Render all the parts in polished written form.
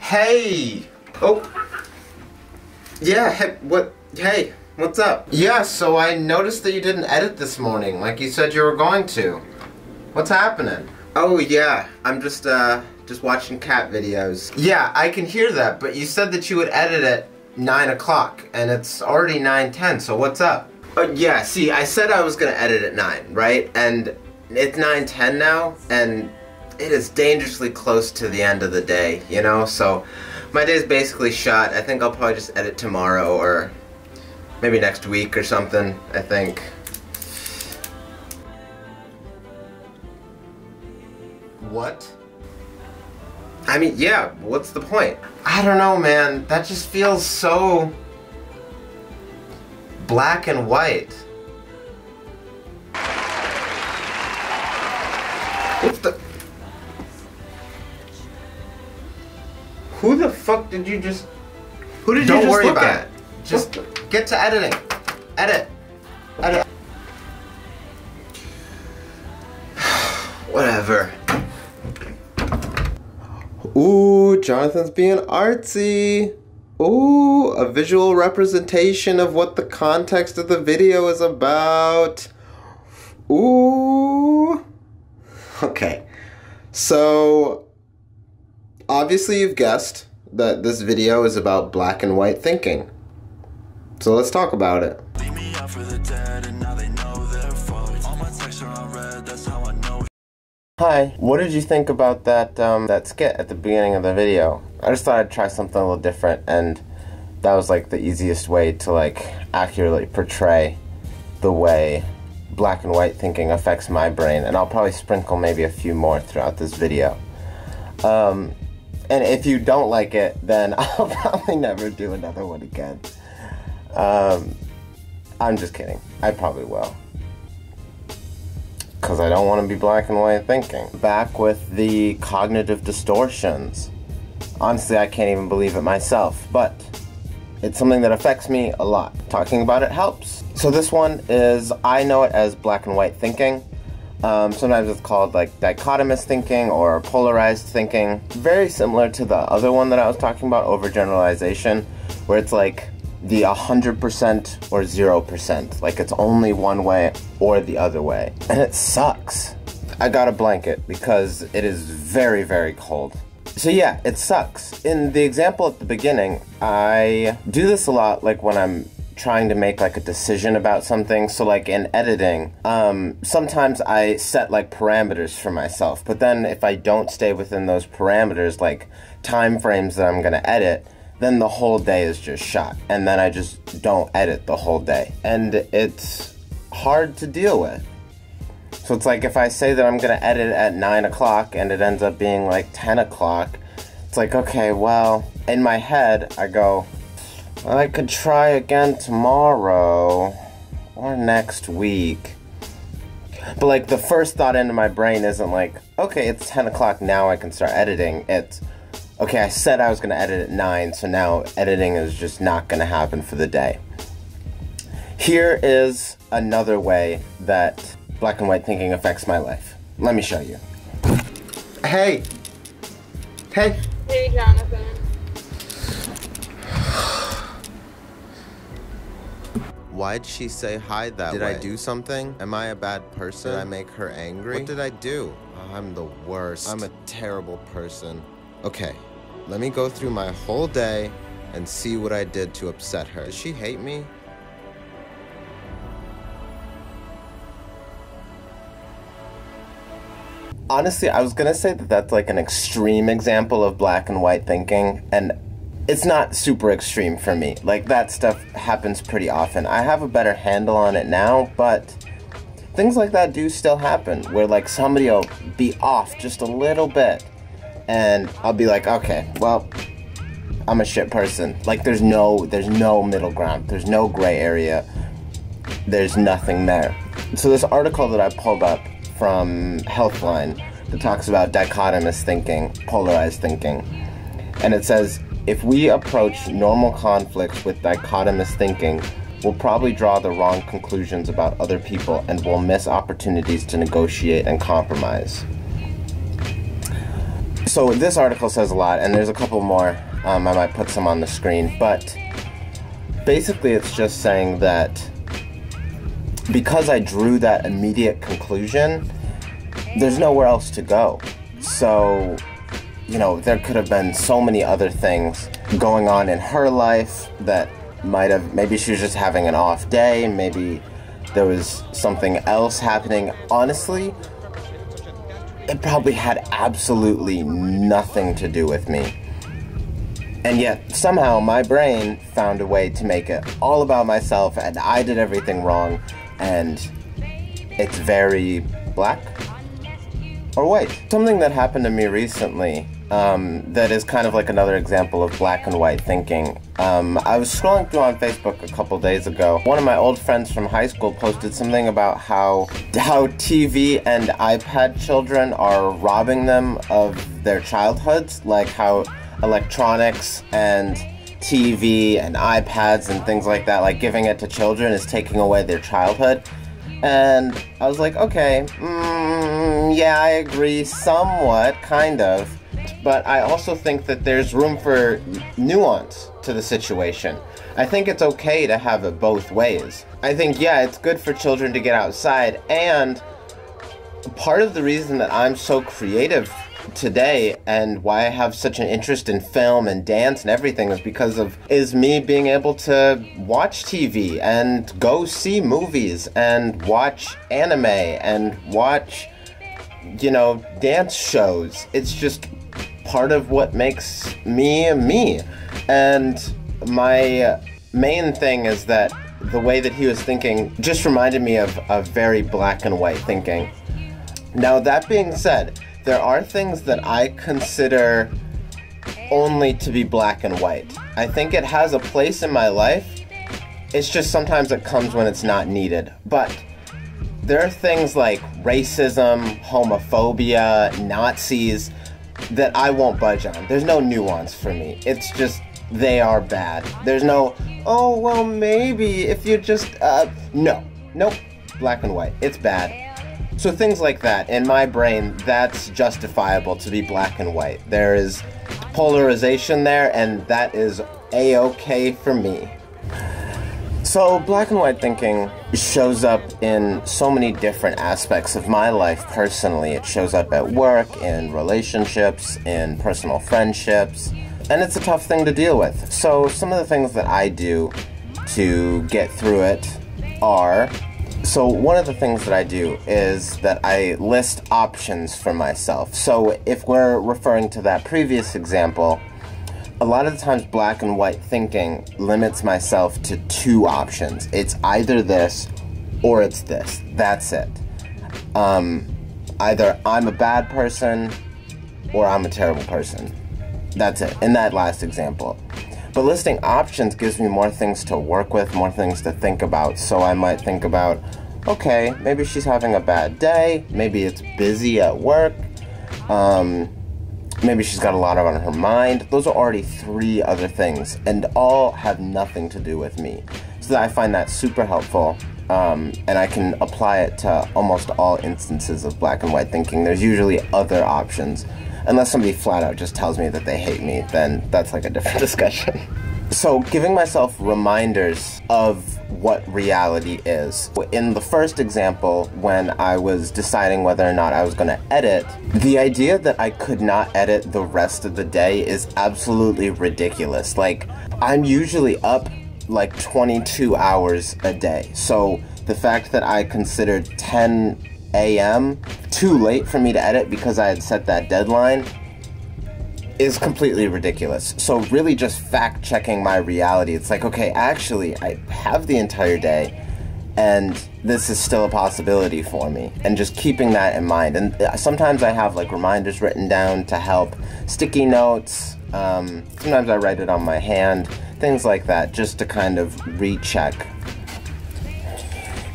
Hey! Oh! Yeah, hey, what's up? Yeah, so I noticed that you didn't edit this morning, like you said you were going to. What's happening? Oh yeah, I'm just watching cat videos. Yeah, I can hear that, but you said that you would edit at 9 o'clock, and it's already 9:10, so what's up? Yeah, see, I said I was gonna edit at 9, right? And it's 9:10 now, and it is dangerously close to the end of the day, you know? So my day's basically shot. I think I'll probably just edit tomorrow or maybe next week or something, I think. What? I mean, yeah, what's the point? I don't know, man. That just feels so black and white. What the? Who the fuck did you just... Who did you just look at? Just get to editing. Edit. Edit. Whatever. Ooh, Jonathan's being artsy. Ooh, a visual representation of what the context of the video is about. Ooh. Okay. So, obviously you've guessed that this video is about black and white thinking. So let's talk about it. Hi, what did you think about that skit at the beginning of the video? I just thought I'd try something a little different, and that was like the easiest way to like accurately portray the way black and white thinking affects my brain, and I'll probably sprinkle maybe a few more throughout this video. And if you don't like it, then I'll probably never do another one again. I'm just kidding. I probably will. Because I don't want to be black and white thinking. Back with the cognitive distortions. Honestly, I can't even believe it myself, but it's something that affects me a lot. Talking about it helps. So this one is, I know it as black and white thinking. Sometimes it's called like dichotomous thinking or polarized thinking. Very similar to the other one that I was talking about, overgeneralization, where it's like the 100% or 0%. Like it's only one way or the other way. And it sucks. I got a blanket because it is very, very cold. So yeah, it sucks. In the example at the beginning, I do this a lot like when I'm trying to make like a decision about something. So like in editing, sometimes I set like parameters for myself, but then if I don't stay within those parameters, like time frames that I'm gonna edit, then the whole day is just shot, and then I just don't edit the whole day, and it's hard to deal with. So it's like if I say that I'm gonna edit at 9 o'clock and it ends up being like 10 o'clock, it's like, okay, well, in my head I go, well, I could try again tomorrow or next week. But like the first thought into my brain isn't like, okay, it's 10 o'clock, now I can start editing. It's, okay, I said I was going to edit at 9, so now editing is just not going to happen for the day. Here is another way that black and white thinking affects my life. Let me show you. Hey! Hey! Hey, Jonathan. Why'd she say hi that way? Did I do something? Am I a bad person? Did I make her angry? What did I do? Oh, I'm the worst. I'm a terrible person. Okay, let me go through my whole day and see what I did to upset her. Does she hate me? Honestly, I was gonna say that that's like an extreme example of black and white thinking, and it's not super extreme for me. Like, that stuff happens pretty often. I have a better handle on it now, but things like that do still happen, where like somebody will be off just a little bit, and I'll be like, okay, well, I'm a shit person. Like, there's no middle ground. There's no gray area. There's nothing there. So this article that I pulled up from Healthline that talks about dichotomous thinking, polarized thinking, and it says, if we approach normal conflicts with dichotomous thinking, we'll probably draw the wrong conclusions about other people and we'll miss opportunities to negotiate and compromise. So this article says a lot, and there's a couple more. I might put some on the screen, but basically it's just saying that because I drew that immediate conclusion, there's nowhere else to go. So, you know, there could have been so many other things going on in her life that maybe she was just having an off day, maybe there was something else happening. Honestly, it probably had absolutely nothing to do with me. And yet, somehow, my brain found a way to make it all about myself, and I did everything wrong, and it's very black or white. Something that happened to me recently that is kind of like another example of black and white thinking. I was scrolling through on Facebook a couple days ago. One of my old friends from high school posted something about how TV and iPad children are robbing them of their childhoods, like how electronics and TV and iPads and things like that, like giving it to children is taking away their childhood. And I was like, okay, yeah, I agree somewhat, kind of. But I also think that there's room for nuance to the situation. I think it's okay to have it both ways. I think, yeah, it's good for children to get outside, and part of the reason that I'm so creative today and why I have such an interest in film and dance and everything is me being able to watch TV and go see movies and watch anime and watch, you know, dance shows. It's just part of what makes me me. And my main thing is that the way that he was thinking just reminded me of very black and white thinking. Now, that being said, there are things that I consider only to be black and white. I think it has a place in my life. It's just sometimes it comes when it's not needed. But there are things like racism, homophobia, Nazis that I won't budge on. There's no nuance for me. It's just, they are bad. There's no, oh, well, maybe if you just, nope, black and white. It's bad. So things like that, in my brain, that's justifiable to be black and white. There is polarization there, and that is a-okay for me. So black and white thinking shows up in so many different aspects of my life personally. It shows up at work, in relationships, in personal friendships, and it's a tough thing to deal with. So some of the things that I do to get through it are... So one of the things that I do is that I list options for myself. So if we're referring to that previous example, a lot of the times black and white thinking limits myself to two options. It's either this or it's this. That's it. Either I'm a bad person or I'm a terrible person. That's it, in that last example. But listing options gives me more things to work with, more things to think about. So I might think about, okay, maybe she's having a bad day, maybe it's busy at work, maybe she's got a lot on her mind. Those are already three other things, and all have nothing to do with me. So I find that super helpful, and I can apply it to almost all instances of black and white thinking. There's usually other options. Unless somebody flat out just tells me that they hate me, then that's like a different discussion. So giving myself reminders of what reality is. In the first example, when I was deciding whether or not I was going to edit, the idea that I could not edit the rest of the day is absolutely ridiculous. Like, I'm usually up like 22 hours a day. So the fact that I considered 10 a.m. too late for me to edit because I had set that deadline is completely ridiculous. So really just fact-checking my reality. It's like, okay, actually, I have the entire day, and this is still a possibility for me. And just keeping that in mind. And sometimes I have like reminders written down to help, sticky notes. Sometimes I write it on my hand, things like that, just to kind of recheck.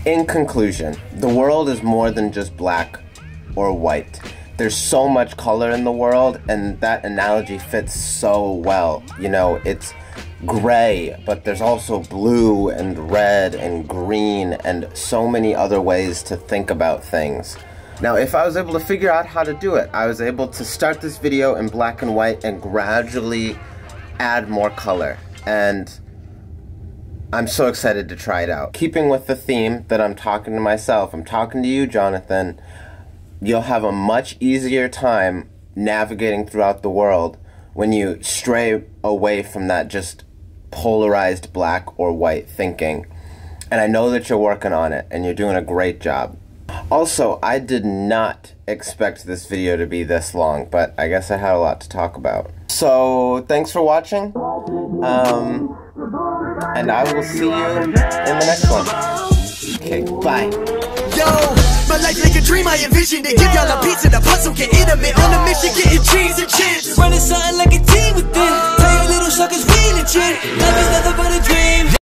In conclusion, the world is more than just black or white. There's so much color in the world, and that analogy fits so well. You know, it's gray, but there's also blue and red and green and so many other ways to think about things. Now, if I was able to figure out how to do it, I was able to start this video in black and white and gradually add more color. And I'm so excited to try it out. Keeping with the theme that I'm talking to myself, I'm talking to you, Jonathan, you'll have a much easier time navigating throughout the world when you stray away from that just polarized black or white thinking. And I know that you're working on it, and you're doing a great job. Also, I did not expect this video to be this long, but I guess I had a lot to talk about. So, thanks for watching. And I will see you in the next one. Okay, bye. Yo, my life like a dream I envisioned to give y'all a piece of the puzzle, get intimate. On a mission, getting cheese and chips. Running something like a team within. Tell you little suckers, we legit. Life is nothing but a dream.